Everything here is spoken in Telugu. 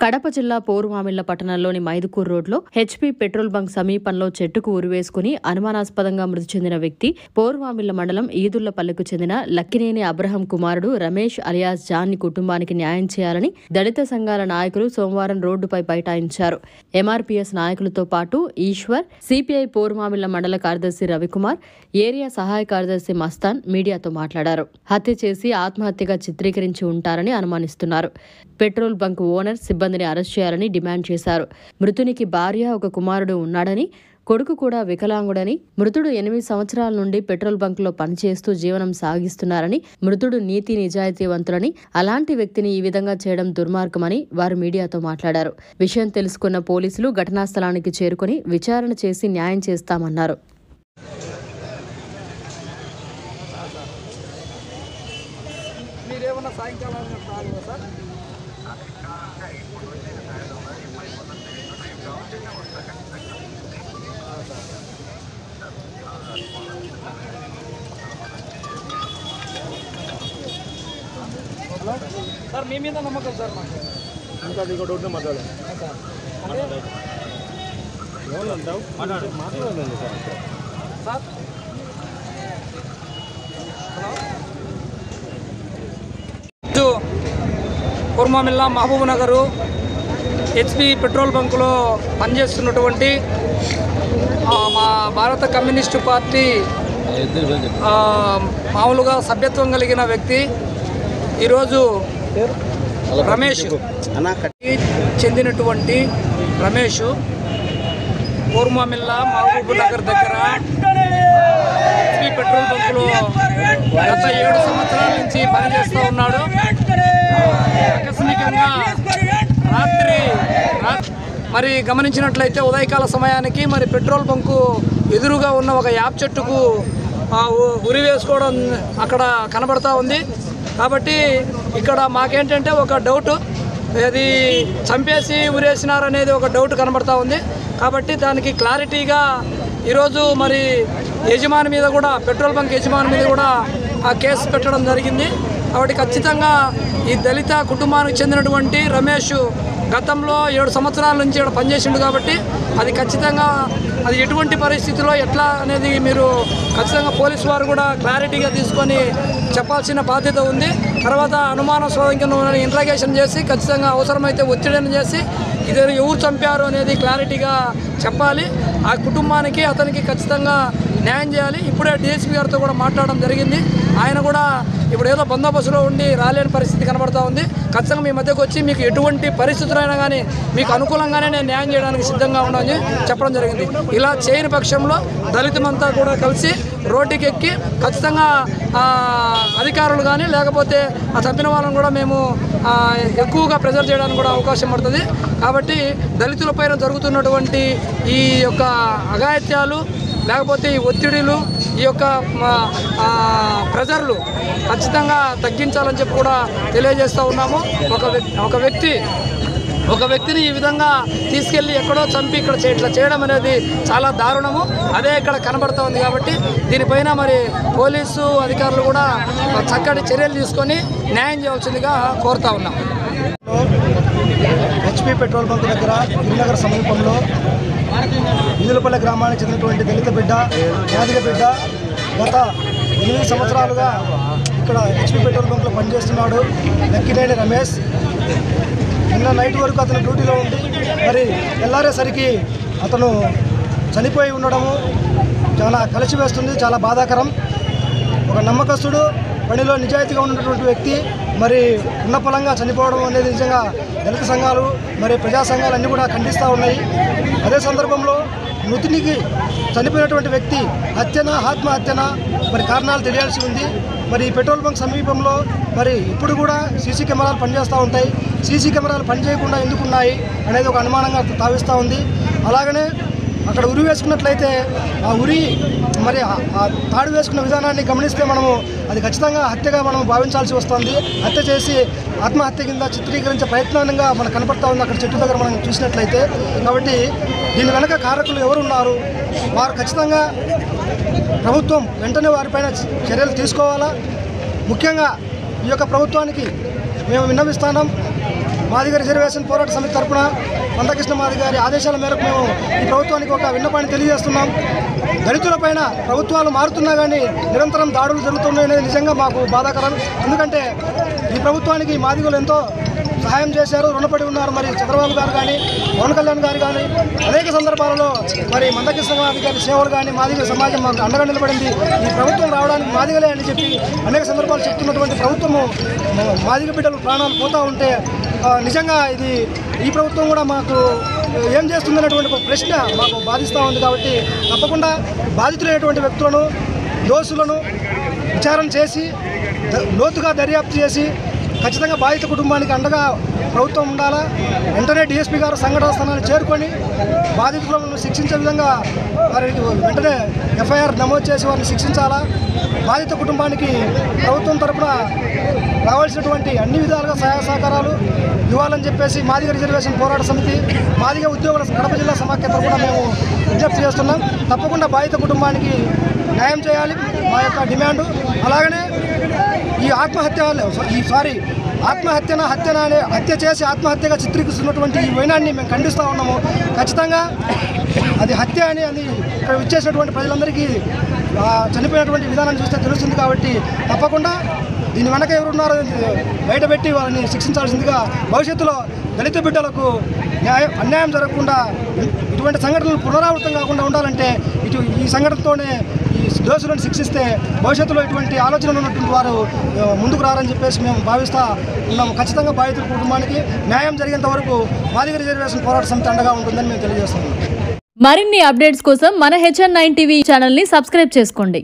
కడప జిల్లా పోరుమామిళ్ల పట్టణంలోని మైదుకూరు రోడ్లో హెచ్పీ పెట్రోల్ బంక్ సమీపంలో చెట్టుకు ఉరివేసుకుని అనుమానాస్పదంగా మృతి చెందిన వ్యక్తి పోరుమామిళ్ల మండలం ఈదుళ్లపల్లెకు చెందిన లక్కినేని అబ్రహం కుమారుడు రమేష్ అలియాస్ జాన్ని కుటుంబానికి న్యాయం చేయాలని దళిత సంఘాల నాయకులు సోమవారం రోడ్డుపై బైఠాయించారు. ఎంఆర్పీఎస్ నాయకులతో పాటు ఈశ్వర్, సిపిఐ పోరుమామిళ్ల మండల కార్యదర్శి రవికుమార్, ఏరియా సహాయ కార్యదర్శి మస్తాన్ మీడియాతో మాట్లాడారు. హత్య చేసి ఆత్మహత్యగా చిత్రీకరించి ఉంటారని అనుమానిస్తున్నారు. పెట్రోల్ బంక్ ఓనర్ సిబ్బందిని అరెస్ట్ చేయాలని డిమాండ్ చేశారు. మృతునికి భార్య, ఒక కుమారుడు ఉన్నాడని, కొడుకు కూడా వికలాంగుడని, మృతుడు 8 సంవత్సరాల నుండి పెట్రోల్ బంక్లో పనిచేస్తూ జీవనం సాగిస్తున్నారని, మృతుడు నీతి నిజాయితీవంతులని, అలాంటి వ్యక్తిని ఈ విధంగా చేయడం దుర్మార్గమని వారు మీడియాతో మాట్లాడారు. విషయం తెలుసుకున్న పోలీసులు ఘటనా స్థలానికి చేరుకుని విచారణ చేసి న్యాయం చేస్తామన్నారు. సార్ మీ మీద నమ్మకం సార్ మాకు ఇంకా అది కూడా ఉంటే మాట్లాడండి sir. Porumamilla Mahabubnagar HP petrol బంకులో పనిచేస్తున్నటువంటి మా భారత కమ్యూనిస్టు పార్టీ మామూలుగా సభ్యత్వం కలిగిన వ్యక్తి ఈరోజు రమేష్ చెందినటువంటి రమేష్ పోరుమామిళ్ల మహబూబ్ నగర్ దగ్గర హెచ్పి పెట్రోల్ బంకులో గత 7 సంవత్సరాల నుంచి పనిచేస్తూ ఉన్నాడు. ఆకస్మికంగా రాత్రి మరి గమనించినట్లయితే ఉదయకాల సమయానికి మరి పెట్రోల్ బంకు ఎదురుగా ఉన్న ఒక యాప్ చెట్టుకు ఉరి వేసుకోవడం అక్కడ కనబడతా ఉంది. కాబట్టి ఇక్కడ మాకేంటంటే ఒక డౌట్, అది చంపేసి ఉరేసినారనేది ఒక డౌట్ కనబడతా ఉంది. కాబట్టి దానికి క్లారిటీగా ఈరోజు మరి యజమాని మీద కూడా, పెట్రోల్ బంక్ యజమాని మీద కూడా ఆ కేసు పెట్టడం జరిగింది. కాబట్టి ఖచ్చితంగా ఈ దళిత కుటుంబానికి చెందినటువంటి రమేష్ గతంలో 7 సంవత్సరాల నుంచి ఇక్కడ పనిచేసిండు. కాబట్టి అది ఖచ్చితంగా అది ఎటువంటి పరిస్థితిలో ఎట్లా అనేది మీరు ఖచ్చితంగా పోలీసు వారు కూడా క్లారిటీగా తీసుకొని చెప్పాల్సిన బాధ్యత ఉంది. తర్వాత అనుమానాస్పదంగా ఇంట్రాగేషన్ చేసి ఖచ్చితంగా అవసరమైతే ఒత్తిడిని చేసి ఇది ఎవరు చంపారు అనేది క్లారిటీగా చెప్పాలి. ఆ కుటుంబానికి అతనికి ఖచ్చితంగా న్యాయం చేయాలి. ఇప్పుడే డిఎస్పీ గారితో కూడా మాట్లాడడం జరిగింది. ఆయన కూడా ఇప్పుడు ఏదో బందోబస్తులో ఉండి రాలేని పరిస్థితి కనబడతా ఉంది. ఖచ్చితంగా మీ మధ్యకు వచ్చి మీకు ఎటువంటి పరిస్థితులైనా కానీ మీకు అనుకూలంగానే నేను న్యాయం చేయడానికి సిద్ధంగా ఉండని చెప్పడం జరిగింది. ఇలా చేయని పక్షంలో దళితులంతా కూడా కలిసి రోడ్డుకి ఎక్కి ఖచ్చితంగా అధికారులు కానీ లేకపోతే ఆ చంపిన వాళ్ళని కూడా మేము ఎక్కువగా ప్రెజర్ చేయడానికి కూడా అవకాశం పడుతుంది. కాబట్టి దళితులపైన జరుగుతున్నటువంటి ఈ యొక్క అఘాయిత్యాలు లేకపోతే ఈ ఒత్తిడిలు, ఈ యొక్క ప్రెజర్లు ఖచ్చితంగా తగ్గించాలని చెప్పి కూడా తెలియజేస్తూ ఉన్నాము. ఒక వ్యక్తిని ఈ విధంగా తీసుకెళ్ళి ఎక్కడో చంపి ఇక్కడ ఇట్లా చేయడం అనేది చాలా దారుణము. అదే ఇక్కడ కనబడుతూ ఉంది. కాబట్టి దీనిపైన మరి పోలీసు అధికారులు కూడా చక్కటి చర్యలు తీసుకొని న్యాయం చేయవలసిందిగా కోరుతా ఉన్నాం. హెచ్పి పెట్రోల్ బంక్ దగ్గర గిరినగర్ సమీపంలో ఈదులపల్లె గ్రామానికి చెందినటువంటి దళిత బిడ్డ, యాదిగ బిడ్డ గత 8 సంవత్సరాలుగా ఇక్కడ హెచ్పి పెట్రోల్ బంక్లో పనిచేస్తున్నాడు. లక్కినేని రమేష్ నిన్న నైట్ వరకు అతను డ్యూటీలో ఉండి మరి తెల్లారేసరికి అతను చనిపోయి ఉండడము చాలా కలిసివేస్తుంది, చాలా బాధాకరం. ఒక నమ్మకస్తుడు, పనిలో నిజాయితీగా ఉన్నటువంటి వ్యక్తి మరి ఉన్నపలంగా చనిపోవడం అనేది నిజంగా దళిత సంఘాలు మరి ప్రజా సంఘాలు అన్నీ కూడా ఖండిస్తూ ఉన్నాయి. అదే సందర్భంలో మృతునికి చనిపోయినటువంటి వ్యక్తి హత్యన ఆత్మహత్యన మరి కారణాలు తెలియాల్సి ఉంది. మరి పెట్రోల్ బంక్ సమీపంలో మరి ఇప్పుడు కూడా సీసీ కెమెరాలు పనిచేస్తూ ఉంటాయి. సీసీ కెమెరాలు పనిచేయకుండా ఎందుకున్నాయి అనేది ఒక అనుమానంగా తావిస్తూ ఉంది. అలాగనే అక్కడ ఉరి వేసుకున్నట్లయితే ఆ ఉరి మరి ఆ తాడు వేసుకున్న విధానాన్ని గమనిస్తే మనము అది ఖచ్చితంగా హత్యగా మనం భావించాల్సి వస్తుంది. హత్య చేసి ఆత్మహత్య కింద చిత్రీకరించే ప్రయత్నంగా మనకు కనపడతా ఉంది అక్కడ చెట్టు దగ్గర మనం చూసినట్లయితే. కాబట్టి దీని వెనక కారకులు ఎవరున్నారు, వారు ఖచ్చితంగా ప్రభుత్వం వెంటనే వారిపైన చర్యలు తీసుకోవాలా. ముఖ్యంగా ఈ యొక్క ప్రభుత్వానికి మేము విన్నవిస్తున్నాం. మాదిగ రిజర్వేషన్ పోరాట సమితి తరఫున మందకృష్ణ మాదిగ గారి ఆదేశాల మేరకు మేము ఈ ప్రభుత్వానికి ఒక విన్నపాన్ని తెలియజేస్తున్నాం. దళితులపైన ప్రభుత్వాలు మారుతున్నా కానీ నిరంతరం దాడులు జరుగుతున్నాయనేది నిజంగా మాకు బాధాకరం. ఎందుకంటే ఈ ప్రభుత్వానికి మాదిగలు ఎంతో సహాయం చేశారు, రుణపడి ఉన్నారు. మరి చంద్రబాబు గారు కానీ పవన్ కళ్యాణ్ గారు కానీ అనేక సందర్భాలలో మరి మందకృష్ణ మాదిగ గారి సేవలు కానీ మాదిగ సమాజం మాకు అండగా నిలబడింది. ఈ ప్రభుత్వం రావడానికి మాదిగలే అని చెప్పి అనేక సందర్భాలు చెప్తున్నటువంటి ప్రభుత్వము మాదిగ బిడ్డలు ప్రాణాలు పోతూ ఉంటే నిజంగా ఈ ప్రభుత్వం కూడా మాకు ఏం చేస్తుందనేటువంటి ఒక ప్రశ్న మాకు బాధిస్తూ ఉంది. కాబట్టి తప్పకుండా బాధితులైనటువంటి వ్యక్తులను, దోషులను విచారణ చేసి లోతుగా దర్యాప్తు చేసి ఖచ్చితంగా బాధిత కుటుంబానికి అండగా ప్రభుత్వం ఉండాలా. వెంటనే డిఎస్పీ గారు సంఘటన స్థానాన్ని చేరుకొని బాధితులను శిక్షించే విధంగా వారికి వెంటనే ఎఫ్ఐఆర్ నమోదు చేసి వారిని శిక్షించాలా. బాధిత కుటుంబానికి ప్రభుత్వం తరఫున రావాల్సినటువంటి అన్ని విధాలుగా సహాయ సహకారాలు ఇవ్వాలని చెప్పేసి మాదిగ రిజర్వేషన్ పోరాట సమితి, మాదిగ ఉద్యోగుల కడప జిల్లా సమాఖ్య తరఫున మేము విజ్ఞప్తి చేస్తున్నాం. తప్పకుండా బాధిత కుటుంబానికి న్యాయం చేయాలి మా యొక్క డిమాండు. అలాగనే ఈ హత్య చేసి ఆత్మహత్యగా చిత్రీకరిస్తున్నటువంటి ఈ వైనాన్ని మేము ఖండిస్తూ ఉన్నాము. ఖచ్చితంగా అది హత్య అని ఇక్కడ విచ్చేసినటువంటి ప్రజలందరికీ చనిపోయినటువంటి విధానాన్ని చూస్తే తెలుస్తుంది. కాబట్టి తప్పకుండా దీని వెనక ఎవరున్నారో బయటపెట్టి వారిని శిక్షించాల్సిందిగా, భవిష్యత్తులో దళిత బిడ్డలకు అన్యాయం జరగకుండా ఇటువంటి సంఘటనలు పునరావృతం కాకుండా ఉండాలంటే ఈ సంఘటనతోనే ఈ దోషులను శిక్షిస్తే భవిష్యత్తులో ఇటువంటి ఆలోచనలు ఉన్నటువంటి వారు ముందుకు రారని చెప్పేసి మేము భావిస్తూ ఉన్నాము. ఖచ్చితంగా బాధితుల కుటుంబానికి న్యాయం జరిగేంత వరకు మాదిగ రిజర్వేషన్ పోరాట సమితి అండగా ఉంటుందని మేము తెలియజేస్తున్నాం. మరిన్ని అప్డేట్స్ కోసం మన HN9 టీవీ ఛానల్ని సబ్స్క్రైబ్ చేసుకోండి.